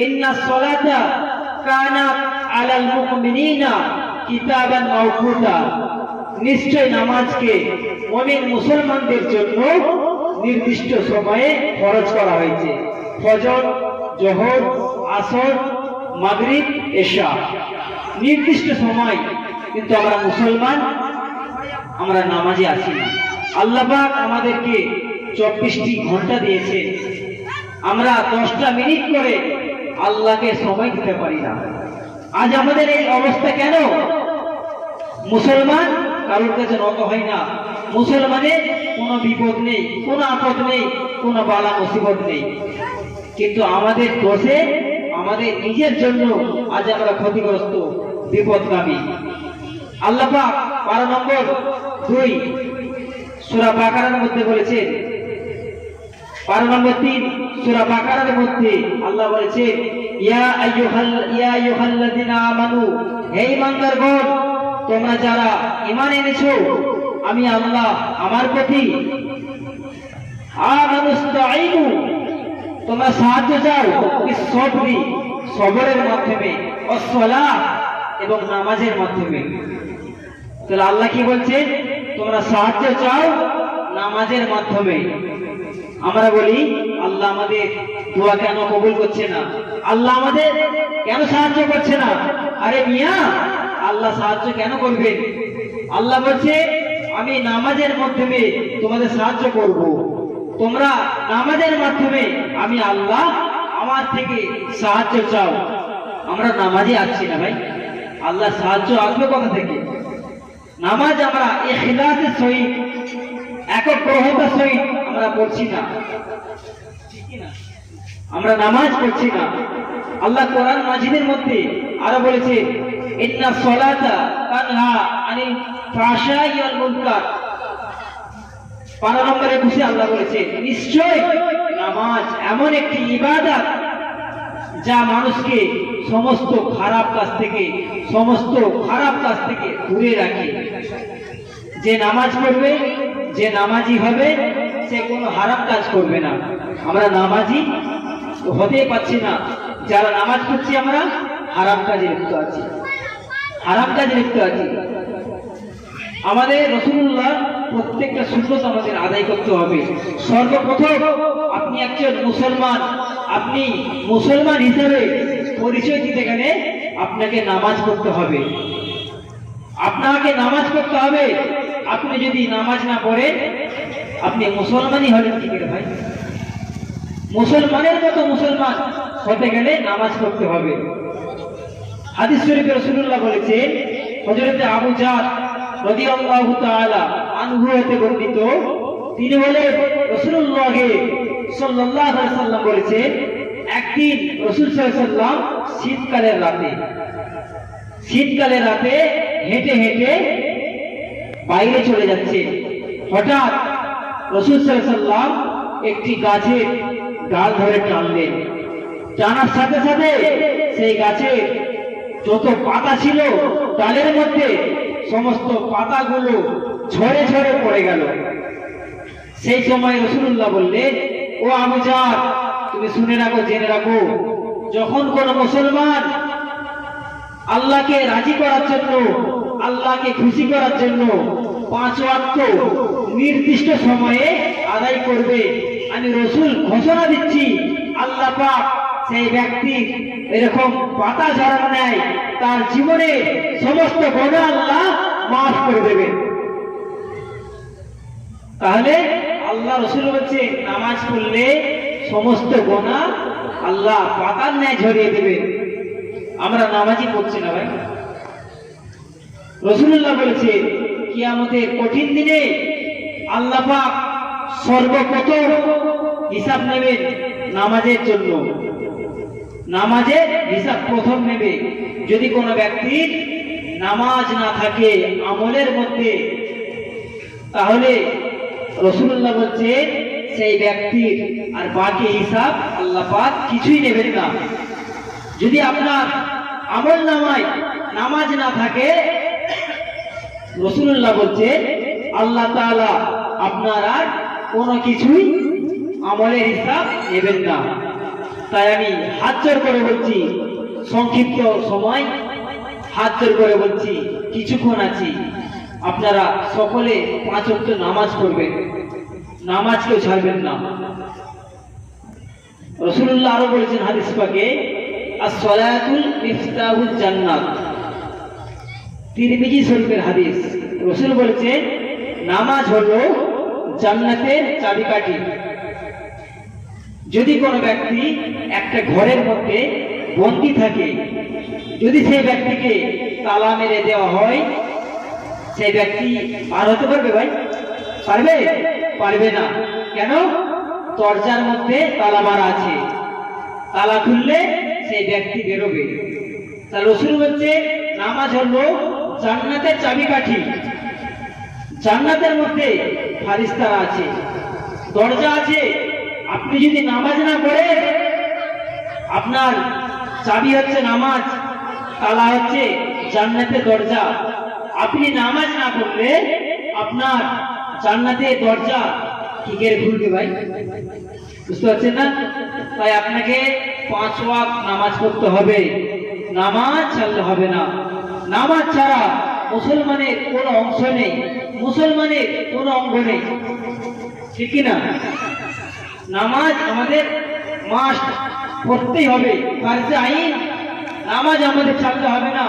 ইন্নাস সালাতা কানাত আলাল মুমিনিনা কিতাবান মাওকুতা, নিশ্চয় নামাজকে মুমিন মুসলমানদের জন্য নির্দিষ্ট সময়ে ফরজ করা হয়েছে। ফজর, জোহর, আসর, মাগরিব, এশা, নির্দিষ্ট সময়। কিন্তু আমরা মুসলমান, আমরা নামাজে আছি না। আল্লাহ পাক আমাদেরকে 24টি ঘন্টা দিয়েছে, আমরা 10টা মিনিট করে আল্লাহকে সময় দিতে পারি না। আজ আমাদের এই অবস্থা কেন? মুসলমান কারোর কাছে নত হয় না, মুসলমানের কোনো বিপদ নেই, কোনো আপদ নেই, কোনো বালা মুসিবত নেই। কিন্তু আমাদের দোষে, আমাদের নিজের জন্য আজ আমরা ক্ষতিগ্রস্ত, বিপদগামী। আল্লাহ পাক পারা নম্বর 2 সূরা বাকারার মধ্যে বলেছেন, পারা নম্বর 3 সূরা বাকারার মধ্যে আল্লাহ বলেছেন, ইয়া আইয়ুহাল্লাযিনা আমানু, হে ঈমানদারগণ, তোমরা যারা ঈমান এনেছো আমি আল্লাহ আমার প্রতি, আমানুস্তাঈনু, তোমরা সাহায্য চাও বিসসবরি, সবরের মাধ্যমে, ওয়াসসালাহ, এবং নামাজের মাধ্যমে। তাহলে আল্লাহ কি বলছেন? তোমরা সাহায্য চাও নামাজের মাধ্যমে। আমরা বলি আল্লাহ আমাদের দোয়া কেন কবুল করছে না, আল্লাহ আমাদের কেন সাহায্য করছে না? আরে মিয়া, আল্লাহ সাহায্য কেন করবেন? আল্লাহ বলছে আমি নামাজের মাধ্যমে তোমাদের সাহায্য করব। তোমরা নামাজের মাধ্যমে আমি আল্লাহ আমার থেকে সাহায্য চাও। আমরা নামাজে আছি না ভাই, আল্লাহ সাহায্য আসবে কোথা থেকে? নামাজ আমরা ইখলাসের সহিত, একগ্রহতার সহিত আমরা পড়ছি না, আমরা নামাজ পড়ছি না। আল্লাহ কোরআন মাজিদের মধ্যে আরো বলেছে, ইন্নাস সালাতা তানহা আনিল ফাহশাই ওয়াল মুনকার। পারা নম্বর 21 আল্লাহ বলেছে, নিশ্চয় নামাজ এমন একটি ইবাদত যা মানুষকে সমস্ত খারাপ কাজ থেকে, সমস্ত খারাপ কাজ থেকে দূরে রাখে। যে নামাজ পড়বে, যে নামাজি হবে, সে কোনো হারাম কাজ করবে না। আমরা নামাজি হতে পারছি না, যারা নামাজ পড়ছি আমরা হারাম কাজে লিপ্ত আছি, হারাম কাজে লিপ্ত আছি। আমাদের রাসূলুল্লাহ প্রত্যেকটা সুন্নত আমাদের আদায় করতে হবে। সর্বপ্রথম আপনি একজন মুসলমান, আপনি মুসলমান হিসেবে পরিচয় দিতে গেলে আপনাকে নামাজ পড়তে হবে, আপনাকে নামাজ পড়তে হবে। আপনি যদি নামাজ না পড়েন আপনি মুসলমানই হলেন কি করে ভাই? মুসলমানের মতো মুসলমান হতে গেলে নামাজ পড়তে হবে। হাদিস শরীফে রাসূলুল্লাহ বলেছেন, হযরত আবু জাহল রাদিয়াল্লাহু তাআলা আনহু হতে বর্ণিত, তিনি বলেন রাসূলুল্লাহ সাল্লাল্লাহু আলাইহি ওয়াসাল্লাম বলেছেন, একদিন রাসূল সাল্লাল্লাহু আলাইহি ওয়াসাল্লাম শীতকালের রাতে হেঁটে হেঁটে বাইরে চলে যাচ্ছে। হঠাৎ রাসূল সাল্লাল্লাহু আলাইহি ওয়াসাল্লাম একটি গাছের ডাল ধরে টানলেন। টানার সাথে সাথে সেই গাছের যত পাতা ছিল ডালের মধ্যে সমস্ত পাতাগুলো ঝরে ঝরে পড়ে গেল। সেই সময় রাসূলুল্লাহ বললেন, ও আবু জাহল, তুমি শুনে রাখো, জেনে রাখো, যখন কোন মুসলমান আল্লাহকে রাজি করার জন্য, আল্লাহকে খুশি করার জন্য 5 ওয়াক্ত নির্দিষ্ট সময়ে আদায় করবে, আমি রাসূল ঘোষণা দিচ্ছি আল্লাহ পাক সেই ব্যক্তির এরকম পাতা ঝরানো নেয়, তার জীবনে সমস্ত গুনাহ আল্লাহ মাফ করে দেবেন। তাহলে আল্লাহ রাসূল বলছে নামাজ পড়লে সমস্ত গুনাহ আল্লাহ পাতার ন্যায় ঝরিয়ে দেবেন। আমরা নামাজই পড়ছি না ভাই। রাসূলুল্লাহ বলেছে কিয়ামতের কঠিন দিনে আল্লাহ পাক সর্বপ্রথম হিসাব নেবেন নামাজের জন্য, নামাজের হিসাব প্রথম নেবে। যদি কোনো ব্যক্তির নামাজ না থাকে আমলের মধ্যে, তাহলে রাসূলুল্লাহ বলছে সেই ব্যক্তির আর বাকি হিসাব আল্লাহ পাক কিছুই নেবেন না। যদি আপনার আমল নামায় নামাজ না থাকে, রাসূলুল্লাহ বলছে আল্লাহ তাআলা আপনার আর কোনো কিছুই আমলের হিসাব নেবেন না। তাই আমি হাত জোর করে বলছি, সংক্ষিপ্ত সময় হাত জোর করে বলছি, কিছুক্ষণ আছি, আপনারা সকলে 5 ওয়াক্ত নামাজ পড়বেন, নামাজ কেউ ছাড়বেন না। রাসূলুল্লাহ আরো বলেছেন হাদিস পাকে, as-salatul মিফতাহুল জান্নাত, তিরমিজি শরীফের হাদিস। রাসূল বলেছেন নামাজ হলো জান্নাতের চাবিকাঠি। যদি কোনো ব্যক্তি একটা ঘরের মধ্যে বন্দী থাকে, যদি সেই ব্যক্তিকে তালা মেরে দেওয়া হয়, সেই ব্যক্তি পার হতে পারবে ভাই? পারবে? পারবে না। কেন? দরজার মধ্যে তালা মারা আছে, তালা খুললে সেই ব্যক্তি বেরোবে। তা রাসূল বলছে নামাজ হলো জান্নাতের চাবিকাঠি। জান্নাতের মধ্যে ফারিস্তারা আছে, দরজা আছে। আপনি যদি নামাজ না পড়েন, আপনার চাবি হচ্ছে নামাজ, তালা হচ্ছে জান্নাতের দরজা। আপনি নামাজ না পড়লে আপনার জান্নাতের দরজা কি করে খুলবে ভাই? বুঝতে পারছেন না? তাই আপনাকে 5 ওয়াক্ত নামাজ পড়তে হবে, নামাজ ছাড়লে হবে না। নামাজ ছাড়া মুসলমানের কোনো অংশ নেই, মুসলমানের কোনো অঙ্গ নেই, ঠিক কিনা? নামাজ আমাদের মাস্ট পড়তেই হবে, ফারজে আইন। নামাজ আমাদের ছাড়তে হবে না।